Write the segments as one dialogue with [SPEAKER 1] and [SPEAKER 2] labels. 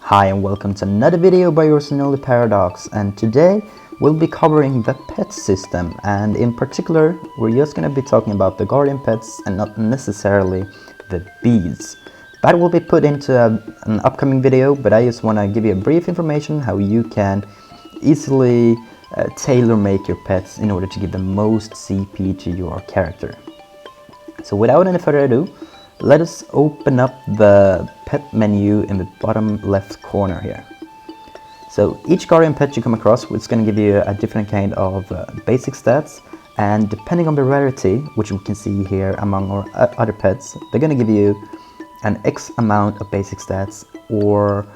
[SPEAKER 1] Hi and welcome to another video by yours truly Paradox, and today we'll be covering the pet system, and in particular we're just going to be talking about the guardian pets and not necessarily the bees. That will be put into an upcoming video, but I just want to give you a brief information how you can easily tailor make your pets in order to give the most CP to your character. So without any further ado, let us open up the pet menu in the bottom left corner here. So each guardian pet you come across is going to give you a different kind of basic stats, and depending on the rarity, which we can see here among our other pets, they're going to give you an X amount of basic stats or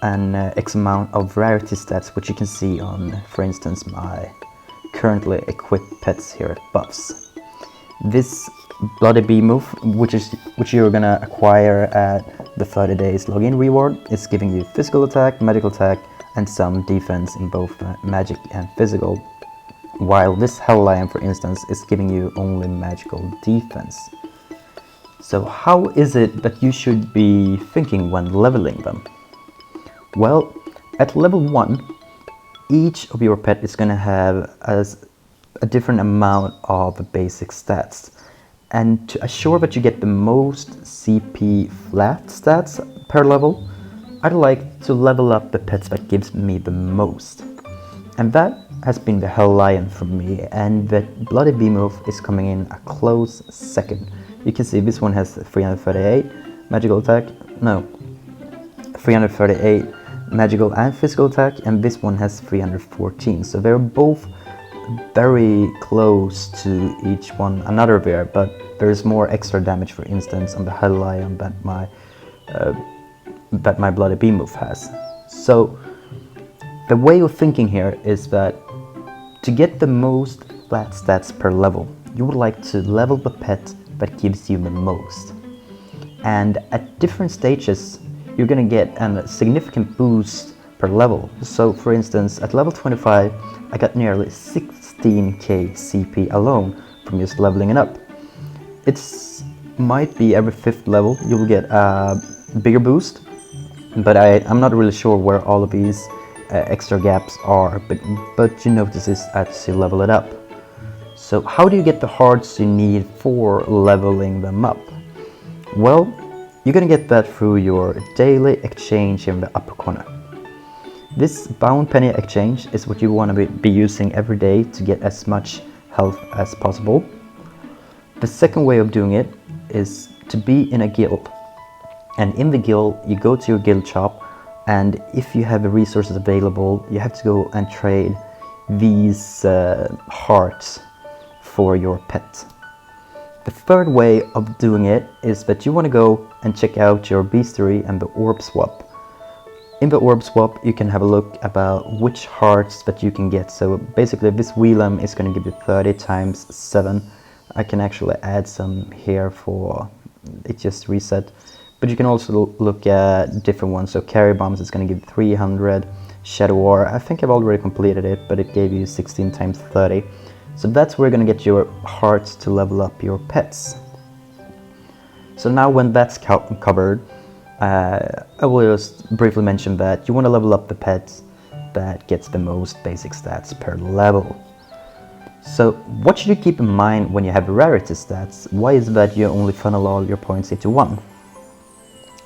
[SPEAKER 1] an X amount of rarity stats, which you can see on, for instance, my currently equipped pets here at Buffs. This Bloody Bee move, which you're gonna acquire at the 30 days login reward, is giving you physical attack, magical attack, and some defense in both magic and physical, while this Hell Lion, for instance, is giving you only magical defense. So how is it that you should be thinking when leveling them? Well, at level 1, each of your pet is gonna have a different amount of basic stats. And to assure that you get the most CP flat stats per level, I'd like to level up the pets that gives me the most. And that has been the Hell Lion for me, and the Bloody Bee move is coming in a close second. You can see this one has 338 magical attack, no, 338 magical and physical attack, and this one has 314. So they're both very close to each one another there, but there's more extra damage, for instance, on the Hell Lion that my Bloody Bee move has. So the way of thinking here is that to get the most flat stats per level, you would like to level the pet that gives you the most. And at different stages, you're gonna get a significant boost per level. So for instance, at level 25, I got nearly 16k CP alone from just leveling it up. It might be every 5th level you will get a bigger boost, but I'm not really sure where all of these extra gaps are, but you notice this as you level it up. So how do you get the hearts you need for leveling them up? Well, you're gonna get that through your daily exchange in the upper corner. This bound Penya exchange is what you want to be using every day to get as much health as possible. The second way of doing it is to be in a guild, and in the guild you go to your guild shop, and if you have the resources available, you have to go and trade these hearts for your pet. The third way of doing it is that you want to go and check out your bestiary and the orb swap. In the orb swap, you can have a look about which hearts that you can get. So basically this Wheelum is going to give you 30 times 7. I can actually add some here for it just reset. But you can also look at different ones. So Carry Bombs is going to give 300. Shadow War, I think I've already completed it, but it gave you 16 times 30. So that's where you're going to get your hearts to level up your pets. So now when that's covered, I will just briefly mention that you want to level up the pet that gets the most basic stats per level. So what should you keep in mind when you have rarity stats? Why is it that you only funnel all your points into one?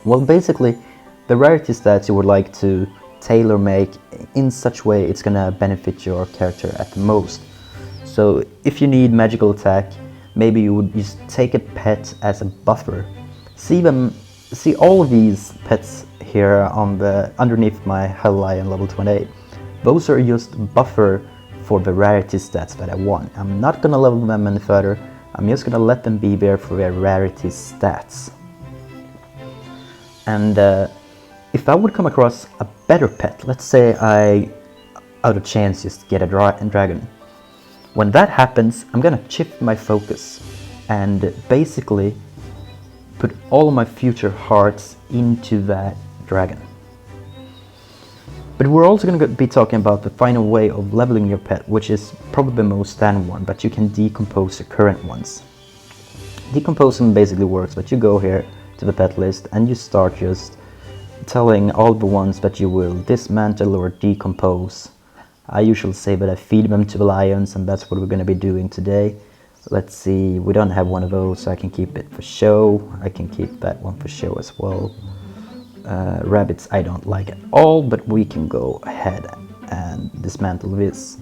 [SPEAKER 1] Well, basically, the rarity stats you would like to tailor make in such way it's gonna benefit your character at the most. So if you need magical attack, maybe you would just take a pet as a buffer. See all of these pets here on the underneath my Hell Lion level 28. Those are just buffer for the rarity stats that I want. I'm not gonna level them any further. I'm just gonna let them be there for their rarity stats. And if I would come across a better pet, let's say I out of chance just get a dragon. When that happens, I'm gonna shift my focus and basically put all of my future hearts into that dragon. But we're also going to be talking about the final way of leveling your pet, which is probably the most standard one, but you can decompose the current ones. Decomposing basically works, but you go here to the pet list and you start just telling all the ones that you will dismantle or decompose. I usually say that I feed them to the lions, and that's what we're going to be doing today. Let's see, we don't have one of those, so I can keep it for show. I can keep that one for show as well. Rabbits I don't like at all, but we can go ahead and dismantle this.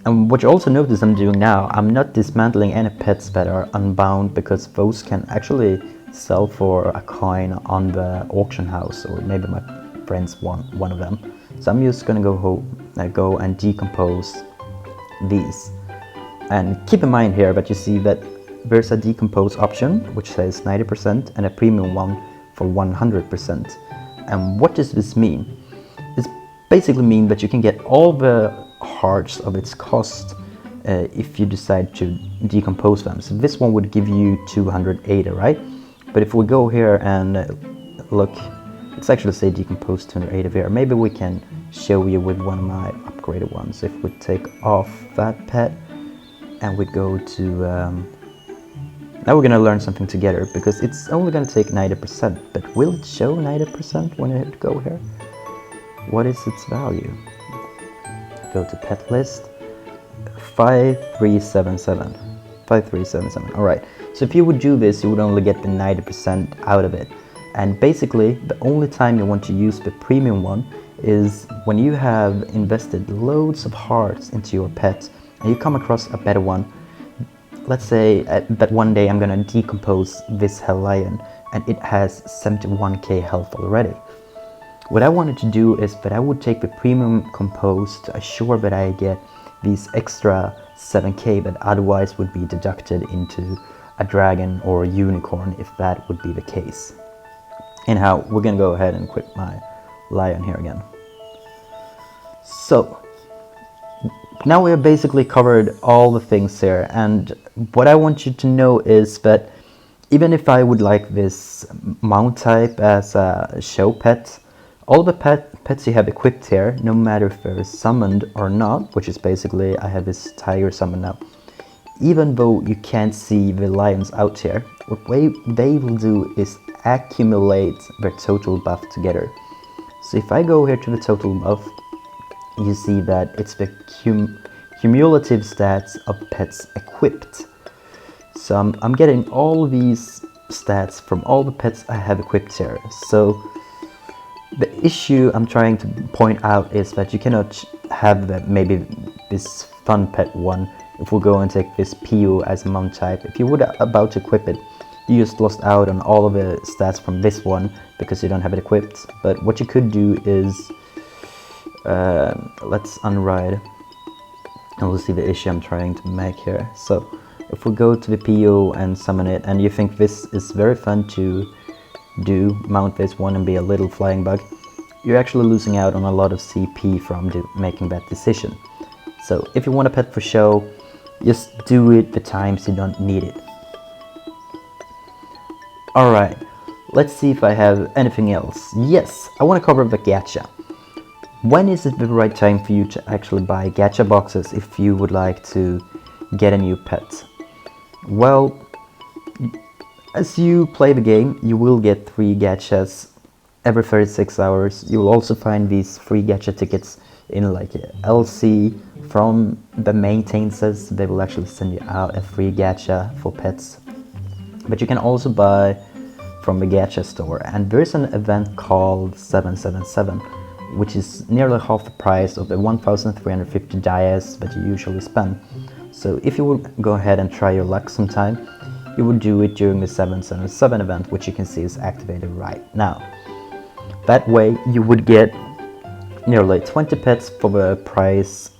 [SPEAKER 1] And what you also notice I'm doing now, I'm not dismantling any pets that are unbound, because those can actually sell for a coin on the auction house, or maybe my friends want one of them. So I'm just gonna go and decompose these. And keep in mind here that you see that there's a decompose option which says 90% and a premium one for 100%. And what does this mean? It basically means that you can get all the hearts of its cost if you decide to decompose them. So this one would give you 280, right? But if we go here and look, it's actually say decompose 280 here. Maybe we can show you with one of my upgraded ones. If we take off that pet and we go to now we're gonna learn something together, because it's only gonna take 90%, but will it show 90% when I hit go here? What is its value? Go to pet list, 5377. 5377. All right. So if you would do this, you would only get the 90% out of it. And basically, the only time you want to use the premium one is when you have invested loads of hearts into your pet and you come across a better one. Let's say that one day I'm gonna decompose this hell lion and it has 71k health already. What I wanted to do is that I would take the premium compose to assure that I get these extra 7k that otherwise would be deducted into a dragon or a unicorn if that would be the case. Anyhow, we're gonna go ahead and equip my lion here again. So now we have basically covered all the things here, and what I want you to know is that even if I would like this mount type as a show pet, all the pets you have equipped here, no matter if they're summoned or not, which is basically I have this tiger summoned now, even though you can't see the lions out here, what they will do is accumulate their total buff together. So if I go here to the total buff, you see that it's the cumulative stats of pets equipped. So I'm getting all these stats from all the pets I have equipped here. So the issue I'm trying to point out is that you cannot have maybe this fun pet one. If we go and take this PO as a mount type, if you would about to equip it, you just lost out on all of the stats from this one because you don't have it equipped. But what you could do is, let's unride and we'll see the issue I'm trying to make here. So if we go to the PO and summon it, and you think this is very fun to do, mount this one and be a little flying bug, you're actually losing out on a lot of CP from making that decision. So if you want a pet for show, just do it the times you don't need it. Alright, let's see if I have anything else. Yes, I want to cover the gacha. When is it the right time for you to actually buy gacha boxes if you would like to get a new pet? Well, as you play the game, you will get 3 gachas every 36 hours. You will also find these free gacha tickets in like LC from the maintenances. They will actually send you out a free gacha for pets. But you can also buy from the gacha store, and there's an event called 777, which is nearly half the price of the 1,350 Gachas that you usually spend. So if you would go ahead and try your luck sometime, you would do it during the 777 event, which you can see is activated right now. That way you would get nearly 20 pets for the price,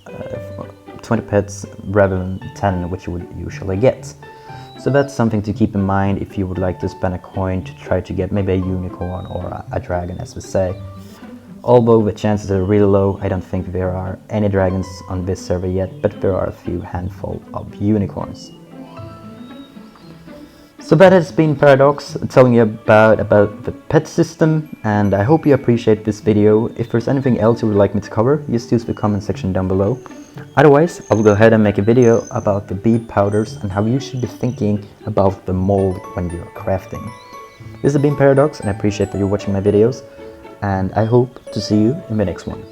[SPEAKER 1] 20 pets rather than 10, which you would usually get. So that's something to keep in mind if you would like to spend a coin to try to get maybe a unicorn or a dragon, as we say. Although the chances are really low, I don't think there are any dragons on this server yet, but there are a few handful of unicorns. So that has been Paradox, telling you about the pet system, and I hope you appreciate this video. If there's anything else you would like me to cover, just use the comment section down below. Otherwise, I'll go ahead and make a video about the bead powders and how you should be thinking about the mold when you're crafting. This has been Paradox, and I appreciate that you're watching my videos. and I hope to see you in the next one.